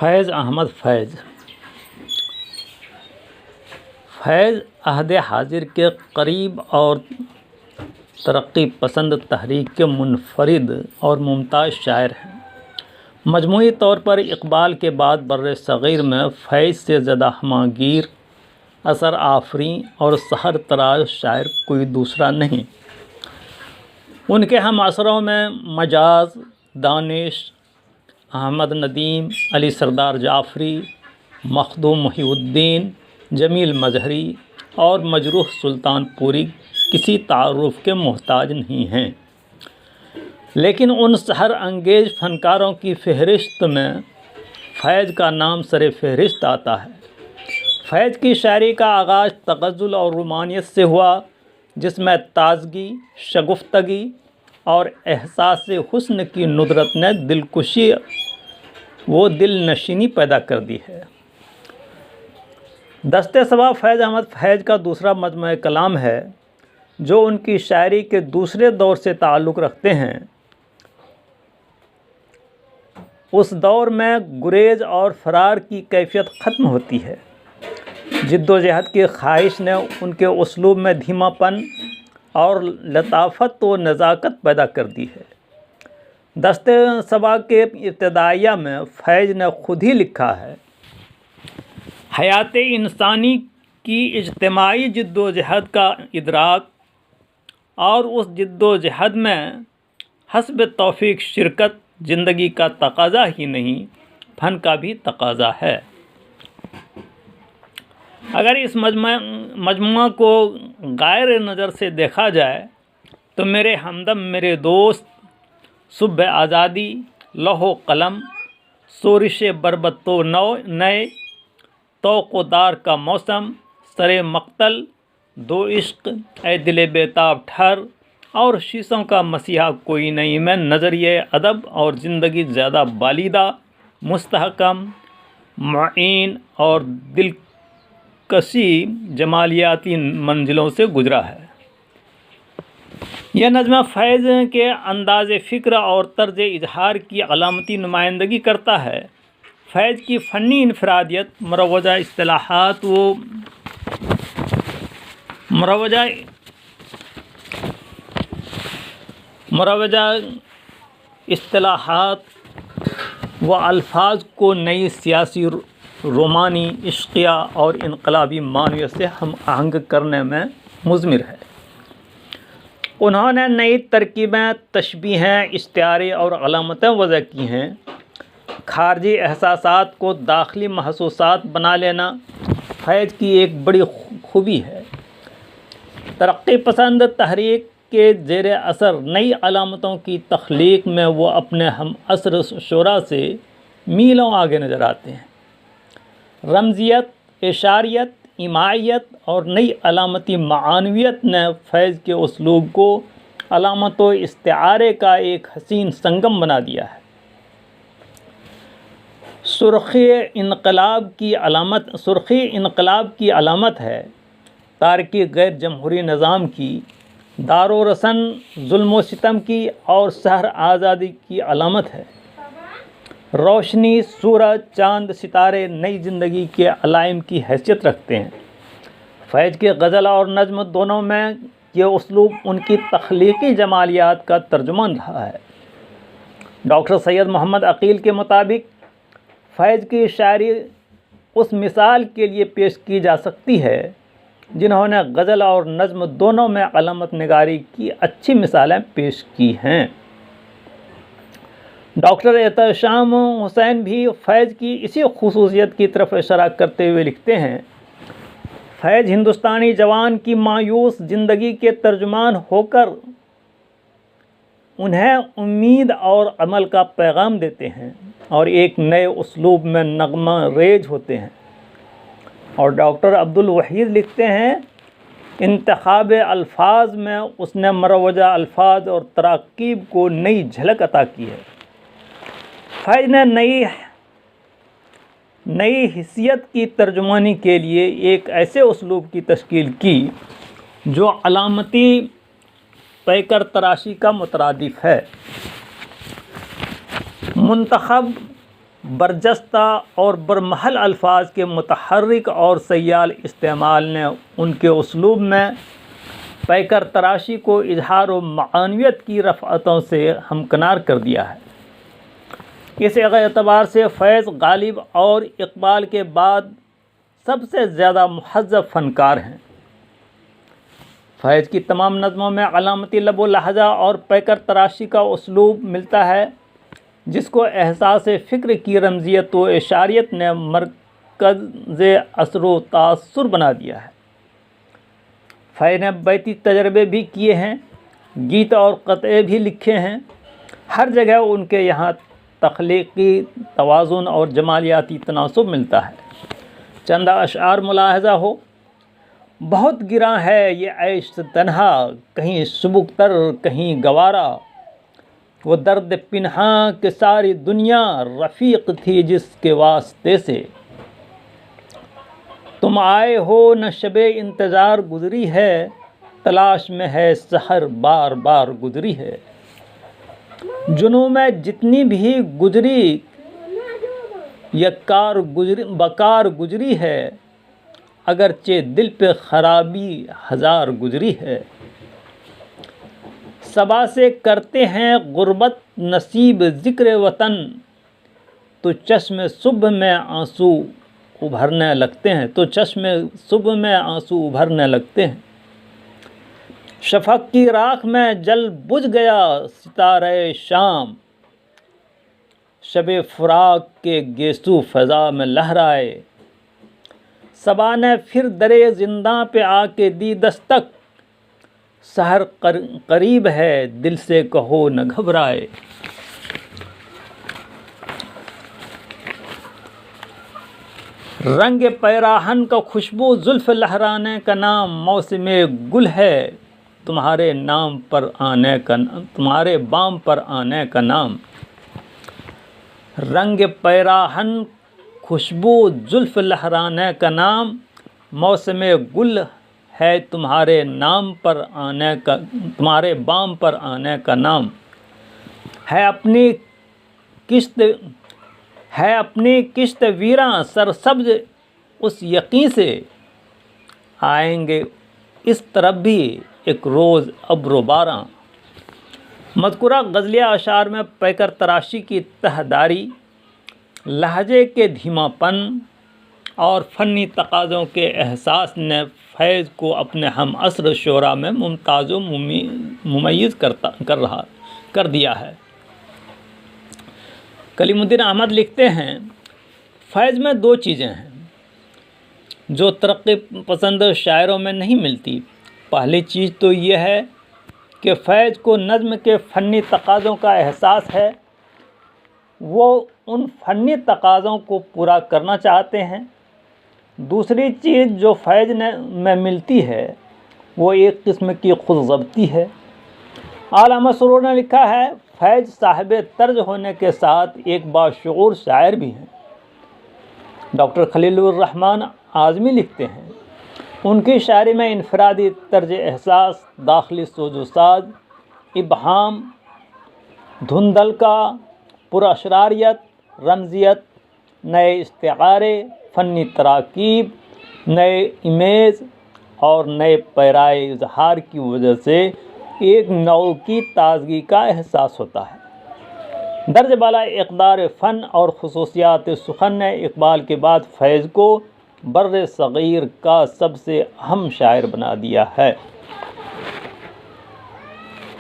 فیض احمد فیض عہد حاضر کے قریب اور ترقی پسند تحریک کے منفرد اور ممتاز شاعر ہیں۔ مجموعی طور پر اقبال کے بعد بر صغیر میں فیض سے زیادہ ہمانگیر، اثر آفریں اور سحر تراش شاعر کوئی دوسرا نہیں۔ ان کے ہم عصروں میں مجاز، دانش، احمد ندیم، علی سردار جعفری، مخدوم محی الدین، جمیل مظہری اور مجروح سلطان پوری کسی تعارف کے محتاج نہیں ہیں، لیکن ان سحر انگیز فنکاروں کی فہرست میں فیض کا نام سر فہرست آتا ہے۔ فیض کی شاعری کا آغاز تغزل اور رومانیت سے ہوا، جس میں تازگی، شگفتگی اور احساس حسن کی ندرت نے دلکشی و دل نشینی پیدا کر دی ہے۔ دست صبا فیض احمد فیض کا دوسرا مجموعہ کلام ہے جو ان کی شاعری کے دوسرے دور سے تعلق رکھتے ہیں۔ اس دور میں گریز اور فرار کی کیفیت ختم ہوتی ہے۔ جد و جہد کی خواہش نے ان کے اسلوب میں دھیما پن اور لطافت و نزاکت پیدا کر دی ہے۔ دست صبا کے ابتدائیہ میں فیض نے خود ہی لکھا ہے: حیات انسانی کی اجتماعی جد و جہد کا ادراک اور اس جد و جہد میں حسب توفیق شرکت زندگی کا تقاضا ہی نہیں، فن کا بھی تقاضا ہے۔ اگر اس مجموعہ کو غیر نظر سے دیکھا جائے تو میرے ہمدم میرے دوست، صبح آزادی، لوح و قلم، سورش بربط و نئے، توق و دار کا موسم، سر مقتل، دو عشق، اے دل بیتاب ٹھہر اور شیشوں کا مسیحا کوئی نہیں میں نظریہ ادب اور زندگی زیادہ بالیدہ، مستحکم، معین اور دلکشی جمالیاتی منزلوں سے گزرا ہے۔ یہ نظم فیض کے انداز فکر اور طرز اظہار کی علامتی نمائندگی کرتا ہے۔ فیض کی فنی انفرادیت مروجہ اصطلاحات و الفاظ کو نئی سیاسی، رومانی، عشقیہ اور انقلابی معنویت سے ہم آہنگ کرنے میں مضمر ہے۔ انہوں نے نئی ترکیبیں، تشبیہیں، استعارے اور علامتیں وضع کی ہیں۔ خارجی احساسات کو داخلی محسوسات بنا لینا فیض کی ایک بڑی خوبی ہے۔ ترقی پسند تحریک کے زیر اثر نئی علامتوں کی تخلیق میں وہ اپنے ہم عصر شعراء سے میلوں آگے نظر آتے ہیں۔ رمزیت، اشاریت، ایمائیت اور نئی علامتی معنویت نے فیض کے اسلوب کو علامت و استعارے کا ایک حسین سنگم بنا دیا ہے۔ سرخی انقلاب کی علامت ہے، تارکی غیر جمہوری نظام کی، دار و رسن ظلم و ستم کی اور سحر آزادی کی علامت ہے۔ روشنی، سورج، چاند، ستارے نئی زندگی کے علائم کی حیثیت رکھتے ہیں۔ فیض کی غزل اور نظم دونوں میں یہ اسلوب ان کی تخلیقی جمالیات کا ترجمان رہا ہے۔ ڈاکٹر سید محمد عقیل کے مطابق فیض کی شاعری اس مثال کے لیے پیش کی جا سکتی ہے جنہوں نے غزل اور نظم دونوں میں علامت نگاری کی اچھی مثالیں پیش کی ہیں۔ ڈاکٹر احتشام حسین بھی فیض کی اسی خصوصیت کی طرف اشارہ کرتے ہوئے لکھتے ہیں: فیض ہندوستانی جوان کی مایوس زندگی کے ترجمان ہو کر انہیں امید اور عمل کا پیغام دیتے ہیں اور ایک نئے اسلوب میں نغمہ ریز ہوتے ہیں۔ اور ڈاکٹر عبدالوحید لکھتے ہیں: انتخاب الفاظ میں اس نے مروجہ الفاظ اور تراکیب کو نئی جھلک عطا کی ہے۔ فیض نے نئی حیثیت کی ترجمانی کے لیے ایک ایسے اسلوب کی تشکیل کی جو علامتی پیکر تراشی کا مترادف ہے۔ منتخب برجستہ اور برمحل الفاظ کے متحرک اور سیال استعمال نے ان کے اسلوب میں پیکر تراشی کو اظہار و معنویت کی رفعتوں سے ہمکنار کر دیا ہے۔ اس اعتبار سے فیض غالب اور اقبال کے بعد سب سے زیادہ مہذب فنکار ہیں۔ فیض کی تمام نظموں میں علامتی لب و لہجہ اور پیکر تراشی کا اسلوب ملتا ہے، جس کو احساس فکر کی رمزیت و اشاریت نے مرکز اثر و تاثر بنا دیا ہے۔ فیض نے بیتی تجربے بھی کیے ہیں، گیت اور قطعے بھی لکھے ہیں۔ ہر جگہ ان کے یہاں تخلیقی توازن اور جمالیاتی تناسب ملتا ہے۔ چند اشعار ملاحظہ ہو: بہت گراں ہے یہ عیش تنہا، کہیں سبک تر کہیں گوارا، وہ درد پنہاں کہ ساری دنیا رفیق تھی جس کے واسطے سے، تم آئے ہو نہ شب انتظار گزری ہے، تلاش میں ہے سحر بار بار گزری ہے، جنوں میں جتنی بھی گزری یکار بکار گزری ہے، اگرچہ دل پہ خرابی ہزار گزری ہے، صبا سے کرتے ہیں غربت نصیب ذکر وطن، تو چشم صبح میں آنسو ابھرنے لگتے ہیں، شفق کی راکھ میں جل بجھ گیا ستارہ شام، شب فراق کے گیسو فضا میں لہرائے، صبا نے پھر درے زنداں پہ آ کے دی دستک، سحر قریب ہے دل سے کہو نہ گھبرائے۔ رنگ پیراہن کا خوشبو زلف لہرانے کا نام، موسم گل ہے تمہارے بام پر آنے کا نام، رنگ پیراہن خوشبو زلف لہرانے کا نام، موسم گل ہے تمہارے بام پر آنے کا نام، ہے اپنی کشت ویراں سرسبز اس یقین سے، آئیں گے اس طرف بھی ایک روز ابر و باراں۔ مذکورہ غزلیہ اشعار میں پیکر تراشی کی تہداری، لہجے کے دھیما پن اور فنی تقاضوں کے احساس نے فیض کو اپنے ہم عصر شعراء میں ممتاز و ممیز کر دیا ہے۔ کلیم الدین احمد لکھتے ہیں، فیض میں دو چیزیں ہیں جو ترقی پسند شاعروں میں نہیں ملتی۔ پہلی چیز تو یہ ہے کہ فیض کو نظم کے فنی تقاضوں کا احساس ہے، وہ ان فنی تقاضوں کو پورا کرنا چاہتے ہیں۔ دوسری چیز جو فیض میں ملتی ہے وہ ایک قسم کی خود ضبطی ہے۔ علامہ سرور نے لکھا ہے، فیض صاحب طرز ہونے کے ساتھ ایک باشعور شاعر بھی ہیں۔ ڈاکٹر خلیل الرحمن اعظمی لکھتے ہیں، ان کی شاعری میں انفرادی طرز احساس، داخلی سوز و ساز، ابہام، دھندلکا، پراسراریت، رمزیت، نئے استعارے، فنی تراکیب، نئے امیج اور نئے پیرائے اظہار کی وجہ سے ایک نوع کی تازگی کا احساس ہوتا ہے۔ درجہ بالا اقدار فن اور خصوصیات سخن نے اقبال کے بعد فیض کو بر صغیر کا سب سے اہم شاعر بنا دیا ہے۔